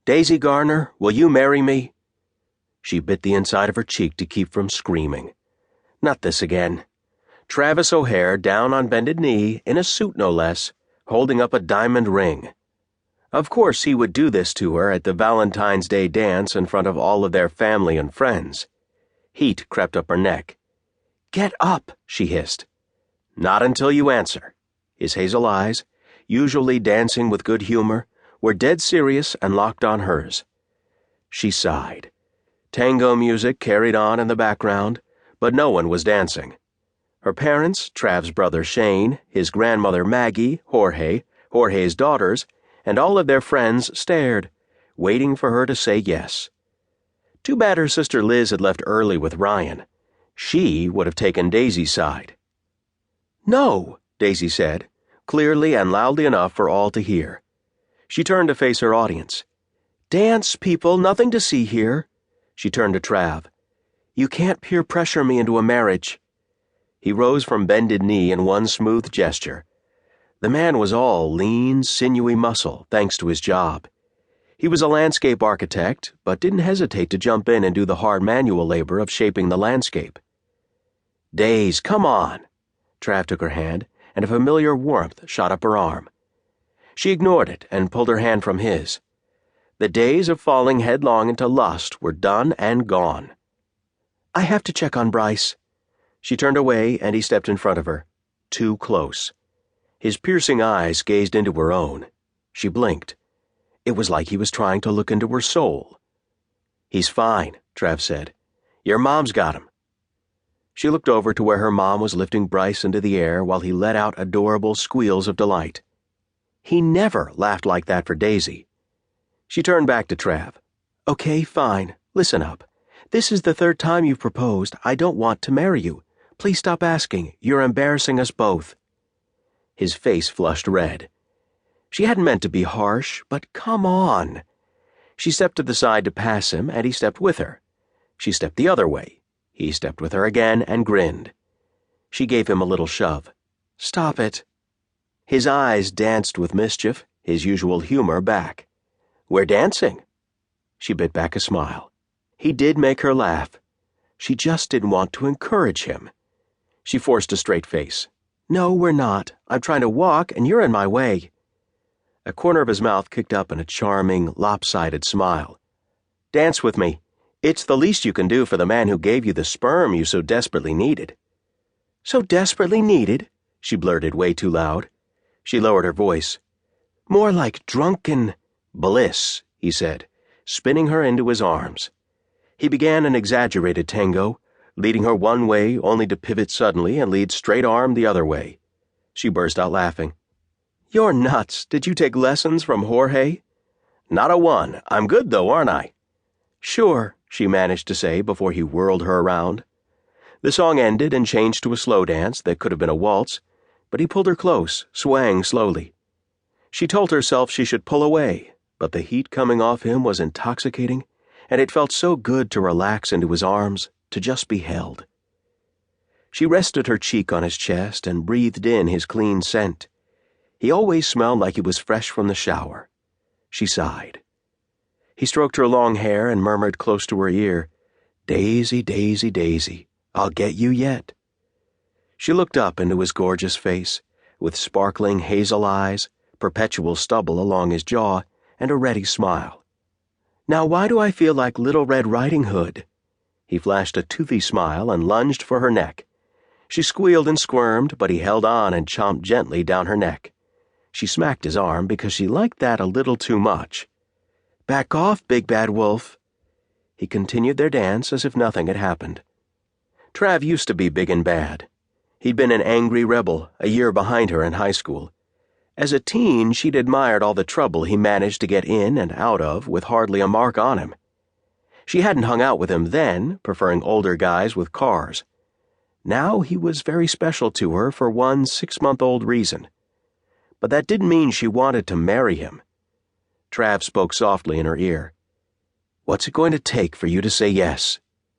Daisy Garner, will you marry me?" She bit the inside of her cheek to keep from screaming. Not this again. Travis O'Hare down on bended knee, in a suit no less, holding up a diamond ring. Of course he would do this to her at the Valentine's Day dance in front of all of their family and friends. Heat crept up her neck. "Get up," she hissed. "Not until you answer." His hazel eyes, usually dancing with good humor, were dead serious and locked on hers. She sighed. Tango music carried on in the background, but no one was dancing. Her parents, Trav's brother Shane, his grandmother Maggie, Jorge's daughters, and all of their friends stared, waiting for her to say yes. Too bad her sister Liz had left early with Ryan. She would have taken Daisy's side. "No," Daisy said, clearly and loudly enough for all to hear. She turned to face her audience. "Dance, people, nothing to see here." She turned to Trav. "You can't peer pressure me into a marriage." He rose from bended knee in one smooth gesture. The man was all lean, sinewy muscle, thanks to his job. He was a landscape architect, but didn't hesitate to jump in and do the hard manual labor of shaping the landscape. "Daze, come on." Trav took her hand, and a familiar warmth shot up her arm. She ignored it and pulled her hand from his. The days of falling headlong into lust were done and gone. "I have to check on Bryce." She turned away, and he stepped in front of her, too close. His piercing eyes gazed into her own. She blinked. It was like he was trying to look into her soul. "He's fine," Trav said. "Your mom's got him." She looked over to where her mom was lifting Bryce into the air while he let out adorable squeals of delight. He never laughed like that for Daisy. She turned back to Trav. "Okay, fine. Listen up. This is the third time you've proposed. I don't want to marry you. Please stop asking. You're embarrassing us both." His face flushed red. She hadn't meant to be harsh, but come on. She stepped to the side to pass him, and he stepped with her. She stepped the other way. He stepped with her again and grinned. She gave him a little shove. "Stop it." His eyes danced with mischief, his usual humor back. "We're dancing." She bit back a smile. He did make her laugh. She just didn't want to encourage him. She forced a straight face. "No, we're not. I'm trying to walk, and you're in my way." A corner of his mouth kicked up in a charming, lopsided smile. "Dance with me. It's the least you can do for the man who gave you the sperm you so desperately needed." "So desperately needed?" she blurted way too loud. She lowered her voice. "More like drunken bliss," he said, spinning her into his arms. He began an exaggerated tango, leading her one way only to pivot suddenly and lead straight arm the other way. She burst out laughing. "You're nuts. Did you take lessons from Jorge?" "Not a one. I'm good, though, aren't I?" "Sure," she managed to say before he whirled her around. The song ended and changed to a slow dance that could have been a waltz, but he pulled her close, swaying slowly. She told herself she should pull away, but the heat coming off him was intoxicating, and it felt so good to relax into his arms, to just be held. She rested her cheek on his chest and breathed in his clean scent. He always smelled like he was fresh from the shower. She sighed. He stroked her long hair and murmured close to her ear, "Daisy, Daisy, Daisy, I'll get you yet." She looked up into his gorgeous face, with sparkling hazel eyes, perpetual stubble along his jaw, and a ready smile. "Now why do I feel like Little Red Riding Hood?" He flashed a toothy smile and lunged for her neck. She squealed and squirmed, but he held on and chomped gently down her neck. She smacked his arm because she liked that a little too much. "Back off, big bad wolf." He continued their dance as if nothing had happened. Trav used to be big and bad. He'd been an angry rebel, a year behind her in high school. As a teen, she'd admired all the trouble he managed to get in and out of with hardly a mark on him. She hadn't hung out with him then, preferring older guys with cars. Now he was very special to her for one 6-month-old reason. But that didn't mean she wanted to marry him. Trav spoke softly in her ear. "What's it going to take for you to say yes?"